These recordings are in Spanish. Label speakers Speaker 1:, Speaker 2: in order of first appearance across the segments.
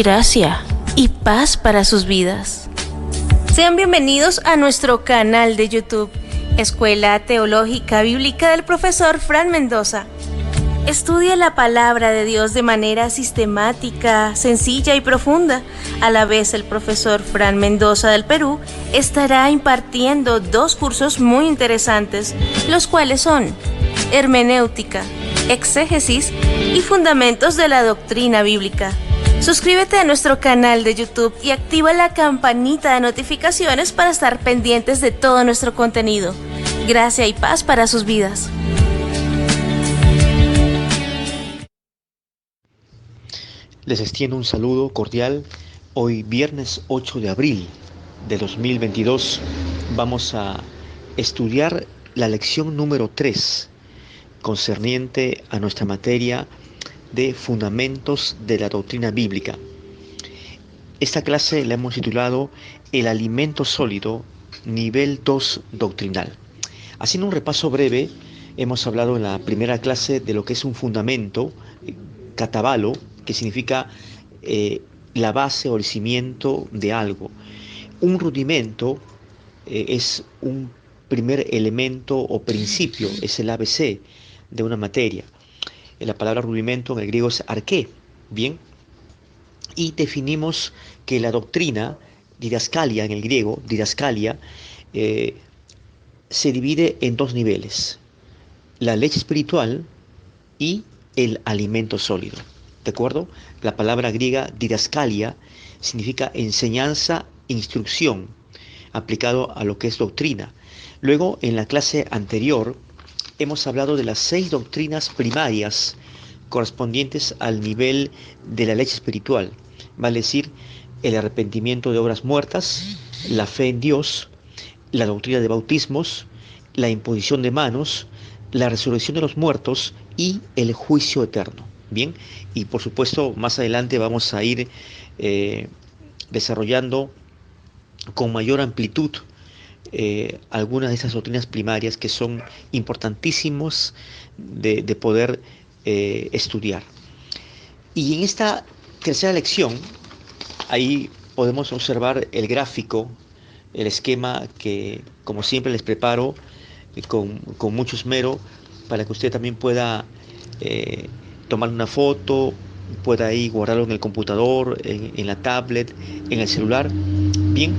Speaker 1: gracia y paz para sus vidas. Sean bienvenidos a nuestro canal de YouTube, Escuela Teológica Bíblica del Profesor Fran Mendoza. Estudia la palabra de Dios de manera sistemática, sencilla y profunda. A la vez, el profesor Fran Mendoza del Perú estará impartiendo 2 cursos muy interesantes, los cuales son Hermenéutica, Exégesis y Fundamentos de la Doctrina Bíblica. Suscríbete a nuestro canal de YouTube y activa la campanita de notificaciones para estar pendientes de todo nuestro contenido. Gracia y paz para sus vidas.
Speaker 2: Les extiendo un saludo cordial. Hoy viernes 8 de abril de 2022 vamos a estudiar la lección número 3 concerniente a nuestra materia de Fundamentos de la Doctrina Bíblica. Esta clase la hemos titulado El alimento sólido, nivel 2 doctrinal. Haciendo un repaso breve, hemos hablado en la primera clase de lo que es un fundamento, catabalo, que significa la base o el cimiento de algo. Un rudimento es un primer elemento o principio, es el ABC de una materia. La palabra rudimento en el griego es arqué, ¿bien? Y definimos que la doctrina, didascalia en el griego, didascalia, se divide en 2 niveles: la leche espiritual y el alimento sólido. ¿De acuerdo? La palabra griega didascalia significa enseñanza, instrucción, aplicado a lo que es doctrina. Luego, en la clase anterior, hemos hablado de las 6 doctrinas primarias correspondientes al nivel de la leche espiritual, vale decir, el arrepentimiento de obras muertas, la fe en Dios, la doctrina de bautismos, la imposición de manos, la resurrección de los muertos y el juicio eterno. Bien, y por supuesto más adelante vamos a ir desarrollando con mayor amplitud algunas de esas doctrinas primarias que son importantísimos de poder estudiar. Y en esta tercera lección, ahí podemos observar el gráfico, el esquema que, como siempre, les preparo con mucho esmero para que usted también pueda tomar una foto, pueda ahí guardarlo en el computador, en la tablet, en el celular. Bien,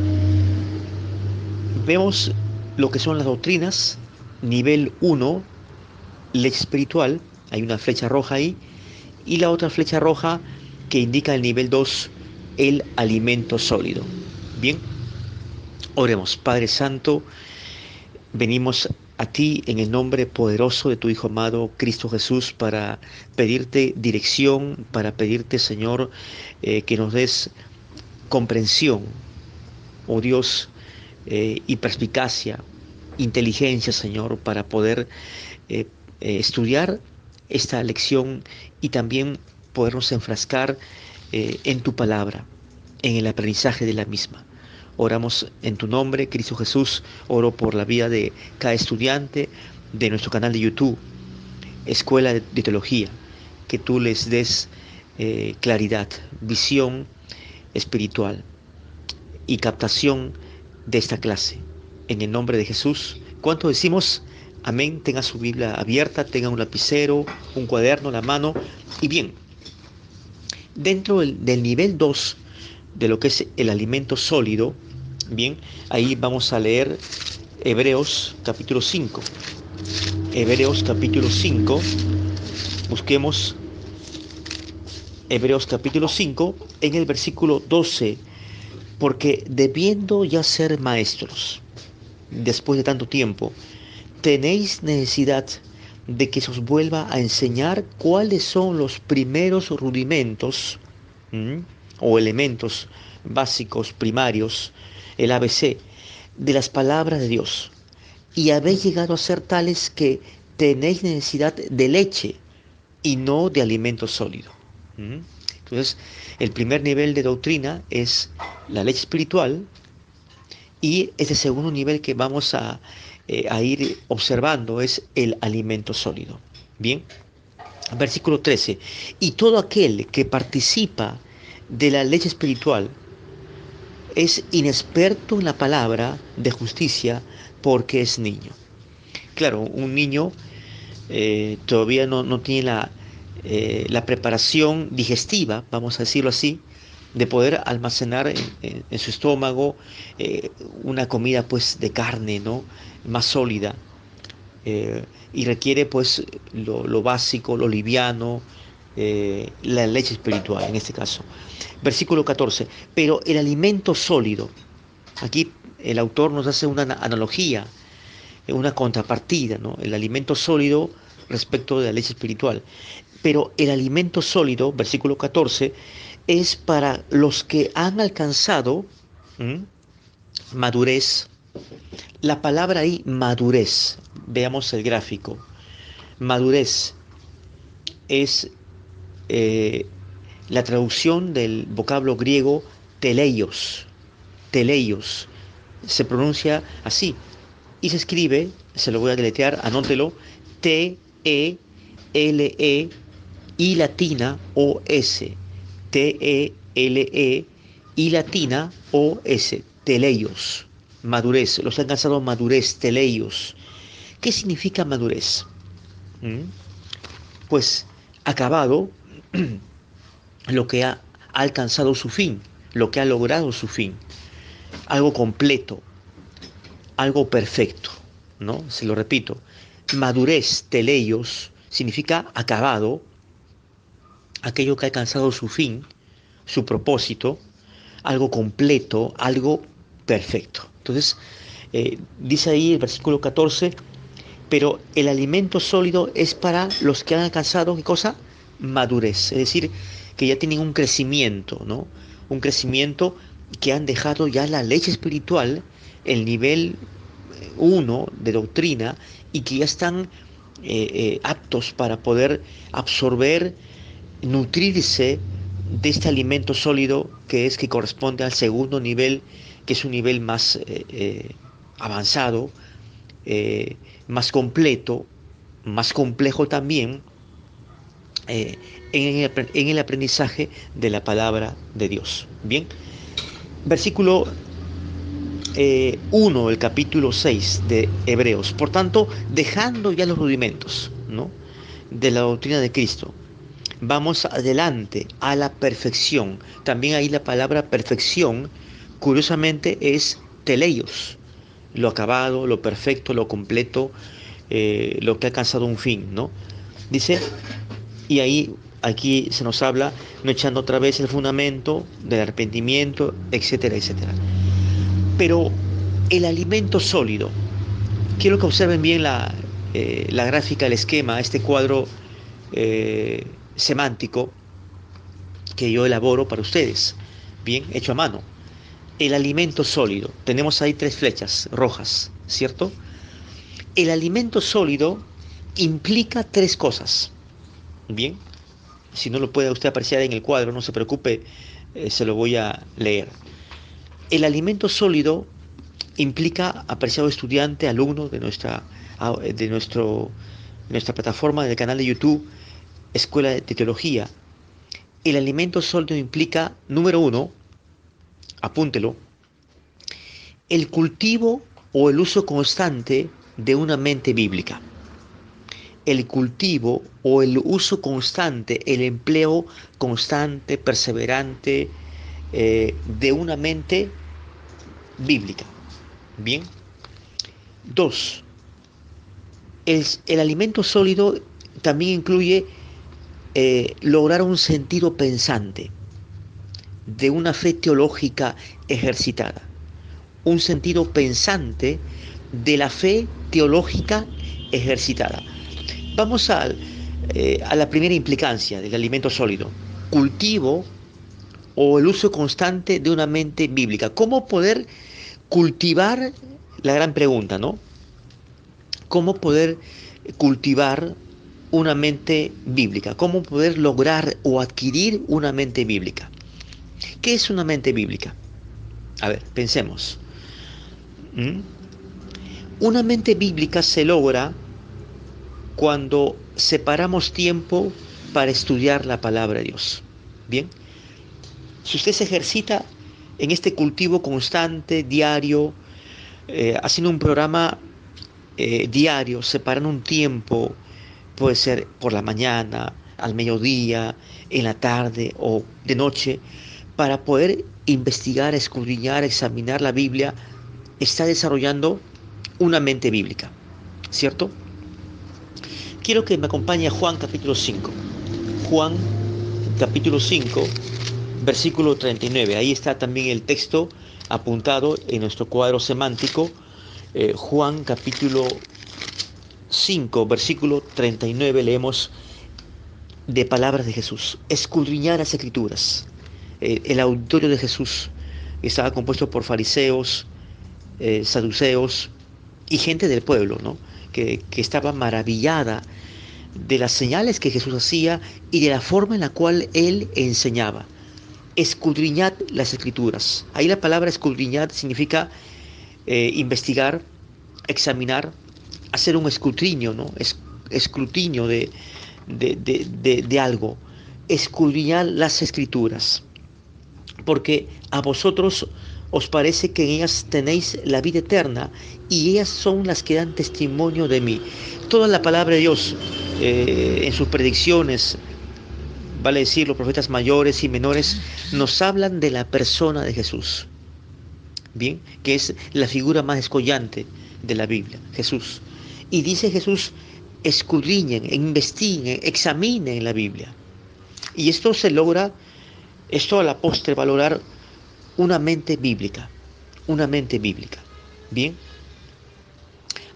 Speaker 2: vemos lo que son las doctrinas. Nivel 1, leche espiritual, hay una flecha roja ahí, y la otra flecha roja que indica el nivel 2, el alimento sólido. Bien, oremos. Padre Santo, venimos a ti en el nombre poderoso de tu Hijo amado Cristo Jesús para pedirte dirección, para pedirte, Señor, que nos des comprensión, oh Dios, y perspicacia, inteligencia, Señor, para poder estudiar esta lección y también podernos enfrascar en tu palabra, en el aprendizaje de la misma. Oramos en tu nombre, Cristo Jesús. Oro por la vida de cada estudiante de nuestro canal de YouTube, Escuela de Teología, que tú les des claridad, visión espiritual y captación de esta clase. En el nombre de Jesús. ¿Cuánto decimos? Amén. Tenga su Biblia abierta, tenga un lapicero, un cuaderno en la mano. Y bien, dentro del nivel 2 de lo que es el alimento sólido, bien, ahí vamos a leer Hebreos capítulo 5. Hebreos capítulo 5, busquemos Hebreos capítulo 5 en el versículo 12. Porque debiendo ya ser maestros, después de tanto tiempo, tenéis necesidad de que se os vuelva a enseñar cuáles son los primeros rudimentos o elementos básicos, primarios, el ABC, de las palabras de Dios. Y habéis llegado a ser tales que tenéis necesidad de leche y no de alimento sólido. Entonces, el primer nivel de doctrina es la leche espiritual, y ese segundo nivel que vamos a ir observando es el alimento sólido. Bien, versículo 13. Y todo aquel que participa de la leche espiritual es inexperto en la palabra de justicia porque es niño. Claro, un niño todavía no tiene la preparación digestiva, vamos a decirlo así, de poder almacenar en su estómago una comida pues de carne, ¿no? Más sólida. Y requiere pues lo básico, lo liviano, la leche espiritual en este caso. Versículo 14, pero el alimento sólido, aquí el autor nos hace una analogía, una contrapartida, ¿no? El alimento sólido respecto de la leche espiritual. Pero el alimento sólido, versículo 14, es para los que han alcanzado madurez. La palabra ahí, madurez, veamos el gráfico. Madurez es la traducción del vocablo griego teleios. Teleios se pronuncia así y se escribe, se lo voy a deletrear, anótelo, T-E-L-E I latina O-S. T-E-L-E I latina O-S. Teleios. Madurez. Los han alcanzado madurez, teleios. ¿Qué significa madurez? Pues acabado lo que ha alcanzado su fin, lo que ha logrado su fin. Algo completo, algo perfecto, ¿no? Se lo repito. Madurez, teleios, significa acabado, aquello que ha alcanzado su fin, su propósito, algo completo, algo perfecto. Entonces, dice ahí el versículo 14, pero el alimento sólido es para los que han alcanzado, ¿qué cosa? Madurez, es decir, que ya tienen un crecimiento, ¿no? Un crecimiento que han dejado ya la leche espiritual, el nivel 1 de doctrina, y que ya están aptos para poder absorber, nutrirse de este alimento sólido que corresponde al segundo nivel, que es un nivel más avanzado, más completo, más complejo también, en el aprendizaje de la palabra de Dios. Bien, versículo 1 del capítulo 6 de Hebreos. Por tanto, dejando ya los rudimentos, ¿no?, de la doctrina de Cristo, vamos adelante a la perfección. También ahí la palabra perfección, curiosamente, es teleios, lo acabado, lo perfecto, lo completo, lo que ha alcanzado un fin, ¿no? Dice, y ahí, aquí se nos habla, no echando otra vez el fundamento del arrepentimiento, etcétera, etcétera. Pero el alimento sólido, quiero que observen bien la gráfica, el esquema, este cuadro semántico que yo elaboro para ustedes, bien, hecho a mano. El alimento sólido, tenemos ahí 3 flechas rojas, ¿cierto? El alimento sólido implica 3 cosas, bien. Si no lo puede usted apreciar en el cuadro, no se preocupe, se lo voy a leer. El alimento sólido implica, apreciado estudiante, alumno de nuestra plataforma del canal de YouTube, Escuela de Teología. El alimento sólido implica, número 1, apúntelo, el cultivo o el uso constante de una mente bíblica. El cultivo o el uso constante, el empleo constante, perseverante de una mente bíblica. Bien. 2. El alimento sólido también incluye lograr un sentido pensante de una fe teológica ejercitada. Un sentido pensante de la fe teológica ejercitada. Vamos a la primera implicancia del alimento sólido. Cultivo o el uso constante de una mente bíblica. ¿Cómo poder cultivar? La gran pregunta, ¿no? ¿Cómo poder cultivar una mente bíblica? ¿Cómo poder lograr o adquirir una mente bíblica? ¿Qué es una mente bíblica? A ver, pensemos. Una mente bíblica se logra cuando separamos tiempo para estudiar la palabra de Dios. Bien, Si usted se ejercita en este cultivo constante, diario, haciendo un programa diario, separando un tiempo, puede ser por la mañana, al mediodía, en la tarde o de noche, para poder investigar, escudriñar, examinar la Biblia, está desarrollando una mente bíblica, ¿cierto? Quiero que me acompañe a Juan capítulo 5. Juan capítulo 5, versículo 39. Ahí está también el texto apuntado en nuestro cuadro semántico. Juan capítulo 5, versículo 39, leemos de palabras de Jesús. Escudriñar las escrituras. El auditorio de Jesús estaba compuesto por fariseos, saduceos y gente del pueblo, ¿no? que estaba maravillada de las señales que Jesús hacía y de la forma en la cual Él enseñaba. Escudriñad las escrituras. Ahí la palabra escudriñad significa investigar, examinar, hacer un escrutinio, ¿no? Escrutinio de algo. Escudriñad las escrituras, porque a vosotros os parece que en ellas tenéis la vida eterna y ellas son las que dan testimonio de mí. Toda la palabra de Dios en sus predicciones, vale decir, los profetas mayores y menores, nos hablan de la persona de Jesús, bien, que es la figura más escollante de la Biblia, Jesús. Y dice Jesús, escudriñen, investiguen, examinen la Biblia. Y esto se logra, esto a la postre va a lograr una mente bíblica, bien.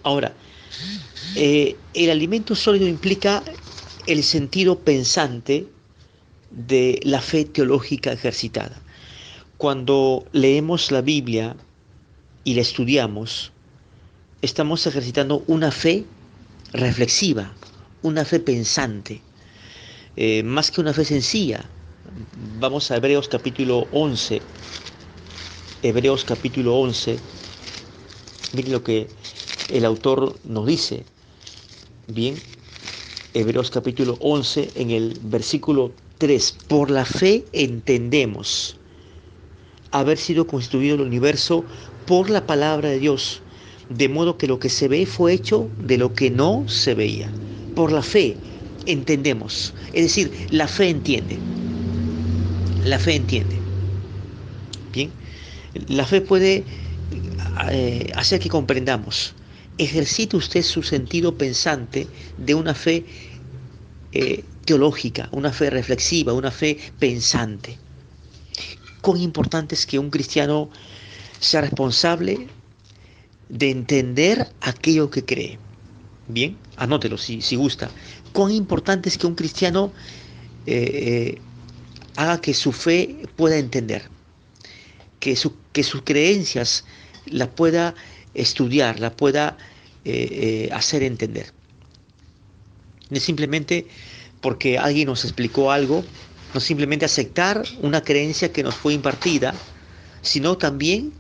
Speaker 2: Ahora, el alimento sólido implica el sentido pensante de la fe teológica ejercitada. Cuando leemos la Biblia y la estudiamos, estamos ejercitando una fe reflexiva, una fe pensante, más que una fe sencilla. Vamos a Hebreos capítulo 11. Hebreos capítulo 11. Miren lo que el autor nos dice. Bien, Hebreos capítulo 11 en el versículo 3. Por la fe entendemos haber sido constituido el universo por la palabra de Dios, de modo que lo que se ve fue hecho de lo que no se veía. Por la fe entendemos, es decir, la fe entiende. La fe entiende. Bien, la fe puede hacer que comprendamos. Ejercite usted su sentido pensante de una fe teológica, una fe reflexiva, una fe pensante. Cuán importante es que un cristiano sea responsable de entender aquello que cree. Bien, anótelo si gusta. Cuán importante es que un cristiano haga que su fe pueda entender, que sus creencias la pueda estudiar, la pueda hacer entender. No es simplemente porque alguien nos explicó algo, no simplemente aceptar una creencia que nos fue impartida, sino también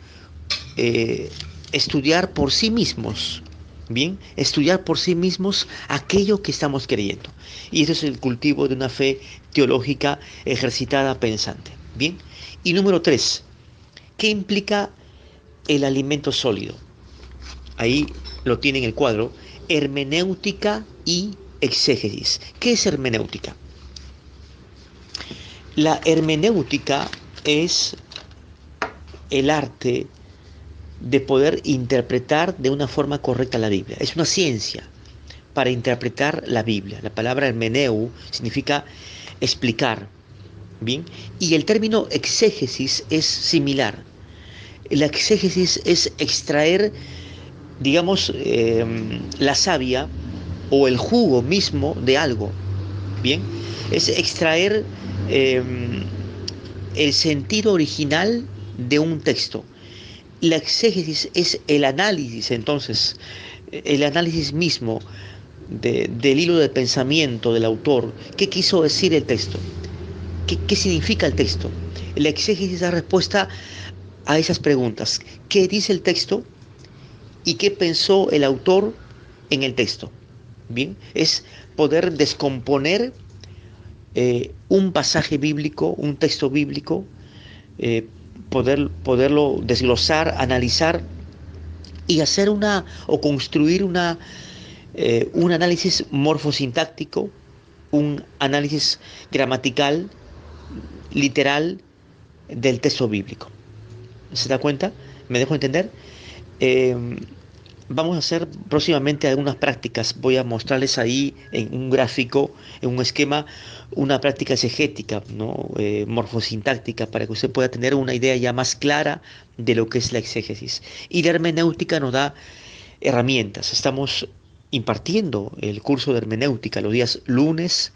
Speaker 2: estudiar por sí mismos, bien, estudiar por sí mismos aquello que estamos creyendo. Y eso es el cultivo de una fe teológica ejercitada, pensante. Bien. Y número 3, ¿qué implica el alimento sólido? Ahí lo tiene en el cuadro, hermenéutica y exégesis. ¿Qué es hermenéutica? La hermenéutica es el arte de poder interpretar de una forma correcta la Biblia. Es una ciencia para interpretar la Biblia. La palabra hermeneu significa explicar, ¿bien? Y el término exégesis es similar. La exégesis es extraer, digamos, la savia o el jugo mismo de algo, ¿bien? Es extraer el sentido original de un texto. La exégesis es el análisis, entonces, el análisis mismo del hilo de pensamiento del autor. ¿Qué quiso decir el texto? ¿Qué significa el texto? La exégesis da respuesta a esas preguntas. ¿Qué dice el texto? ¿Y qué pensó el autor en el texto? Bien, es poder descomponer un pasaje bíblico, un texto bíblico, poderlo desglosar, analizar y hacer o construir un análisis morfosintáctico, un análisis gramatical, literal del texto bíblico. ¿Se da cuenta? ¿Me dejo entender? Eh, Vamos a hacer próximamente algunas prácticas. Voy a mostrarles ahí en un gráfico, en un esquema, una práctica exegética, ¿no? Morfosintáctica, para que usted pueda tener una idea ya más clara de lo que es la exégesis. Y la hermenéutica nos da herramientas. Estamos impartiendo el curso de hermenéutica los días lunes,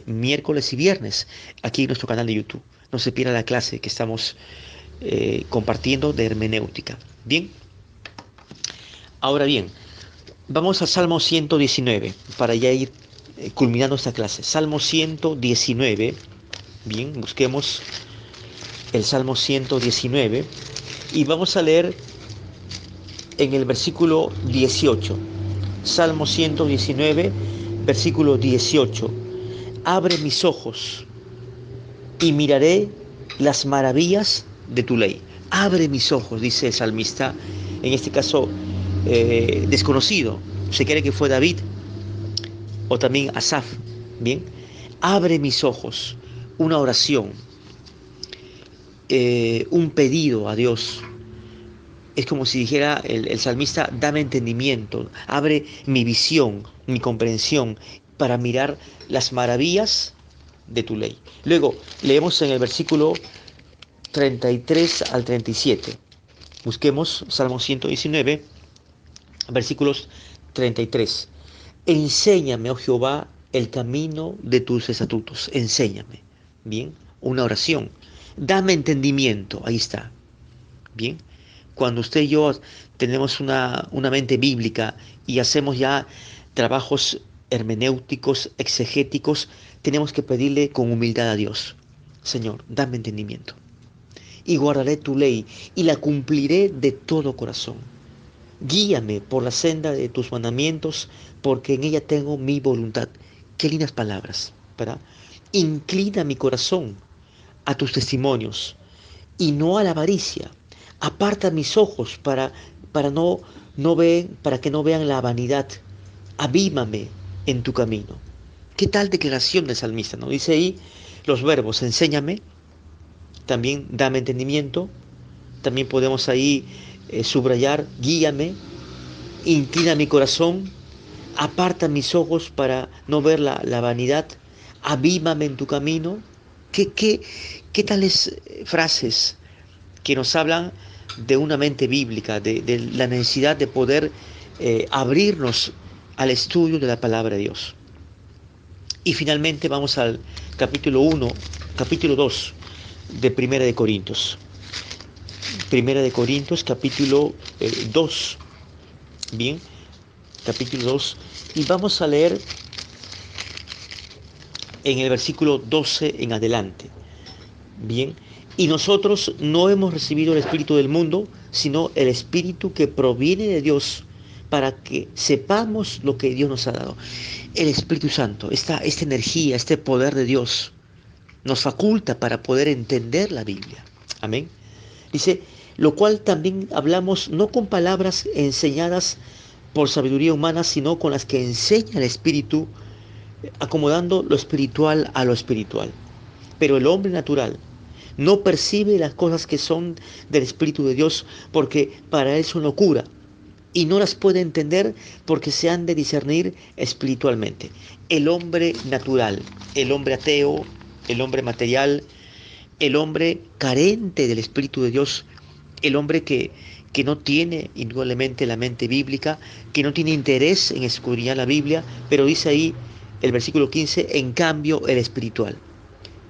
Speaker 2: miércoles y viernes aquí en nuestro canal de YouTube. No se pierda la clase que estamos compartiendo de hermenéutica. Bien. Ahora bien, vamos al Salmo 119 para ya ir culminando esta clase. Salmo 119, bien, busquemos el Salmo 119 y vamos a leer en el versículo 18. Salmo 119, versículo 18. Abre mis ojos y miraré las maravillas de tu ley. Abre mis ojos, dice el salmista, en este caso desconocido. Se cree que fue David o también Asaf. Bien, abre mis ojos, una oración, un pedido a Dios. Es como si dijera el salmista: dame entendimiento, abre mi visión, mi comprensión para mirar las maravillas de tu ley. Luego leemos en el versículo 33 al 37. Busquemos Salmo 119, versículos 33. Enséñame, oh Jehová, el camino de tus estatutos. Enséñame. Bien, una oración. Dame entendimiento. Ahí está. Bien, cuando usted y yo tenemos una mente bíblica y hacemos ya trabajos hermenéuticos, exegéticos, tenemos que pedirle con humildad a Dios: Señor, dame entendimiento. Y guardaré tu ley y la cumpliré de todo corazón. Guíame por la senda de tus mandamientos, porque en ella tengo mi voluntad. Qué lindas palabras, ¿verdad? Inclina mi corazón a tus testimonios y no a la avaricia. Aparta mis ojos para que no vean la vanidad. Avímame en tu camino. ¿Qué tal declaración del salmista, no? Dice ahí los verbos: enséñame, también dame entendimiento. También podemos ahí subrayar: guíame, inclina mi corazón, aparta mis ojos para no ver la vanidad, avímame en tu camino. ¿Qué tales frases que nos hablan de una mente bíblica, de la necesidad de poder abrirnos al estudio de la palabra de Dios? Y finalmente vamos al capítulo 2 de Primera de Corintios. Primera de Corintios, capítulo 2. Bien, capítulo 2. Y vamos a leer en el versículo 12 en adelante. Bien, y nosotros no hemos recibido el Espíritu del mundo, sino el Espíritu que proviene de Dios, para que sepamos lo que Dios nos ha dado. El Espíritu Santo, esta energía, este poder de Dios, nos faculta para poder entender la Biblia. Amén. Dice: lo cual también hablamos no con palabras enseñadas por sabiduría humana, sino con las que enseña el Espíritu, acomodando lo espiritual a lo espiritual. Pero el hombre natural no percibe las cosas que son del Espíritu de Dios, porque para él son locura, y no las puede entender porque se han de discernir espiritualmente. El hombre natural, el hombre ateo, el hombre material, el hombre carente del Espíritu de Dios, el hombre que no tiene indudablemente la mente bíblica, que no tiene interés en escudriñar la Biblia, pero dice ahí el versículo 15: en cambio el espiritual,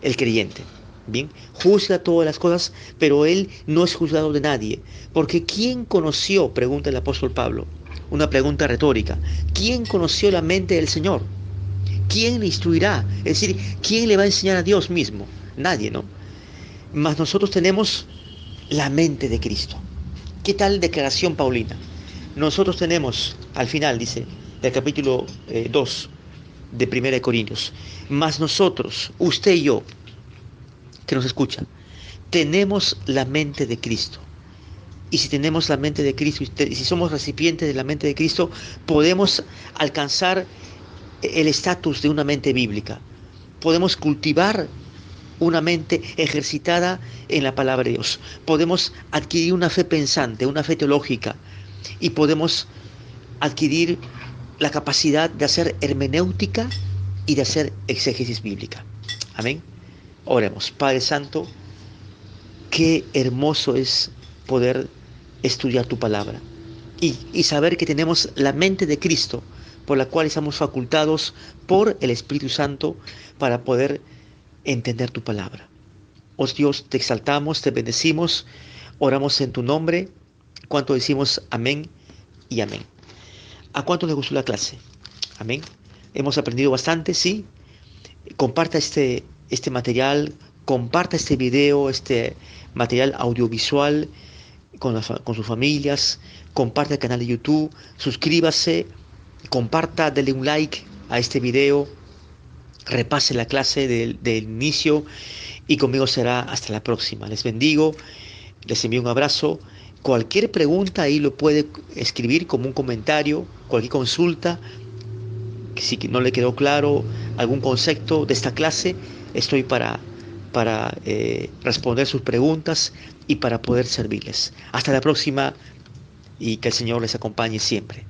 Speaker 2: el creyente, bien, juzga todas las cosas, pero él no es juzgado de nadie, porque ¿quién conoció?, pregunta el apóstol Pablo, una pregunta retórica: ¿quién conoció la mente del Señor? ¿Quién le instruirá? Es decir, ¿quién le va a enseñar a Dios mismo? Nadie, ¿no? Mas nosotros tenemos la mente de Cristo. ¿Qué tal declaración paulina? Nosotros tenemos, al final dice, del capítulo 2 de 1 Corintios: mas nosotros, usted y yo, que nos escuchan, tenemos la mente de Cristo. Y si tenemos la mente de Cristo, y si somos recipientes de la mente de Cristo, podemos alcanzar el estatus de una mente bíblica. Podemos cultivar una mente ejercitada en la palabra de Dios. Podemos adquirir una fe pensante, una fe teológica, y podemos adquirir la capacidad de hacer hermenéutica y de hacer exégesis bíblica. Amén. Oremos. Padre Santo, qué hermoso es poder estudiar tu palabra y saber que tenemos la mente de Cristo, por la cual estamos facultados por el Espíritu Santo para poder entender tu palabra. Oh Dios, te exaltamos, te bendecimos, oramos en tu nombre. ¿Cuánto decimos amén y amén? ¿A cuánto les gustó la clase? Amén. Hemos aprendido bastante, sí. Comparta este material, comparta este video, este material audiovisual con sus familias, comparta el canal de YouTube, suscríbase, comparta, dele un like a este video, repase la clase del inicio y conmigo será hasta la próxima. Les bendigo, les envío un abrazo. Cualquier pregunta ahí lo puede escribir como un comentario, cualquier consulta, si no le quedó claro algún concepto de esta clase, estoy para responder sus preguntas y para poder servirles. Hasta la próxima y que el Señor les acompañe siempre.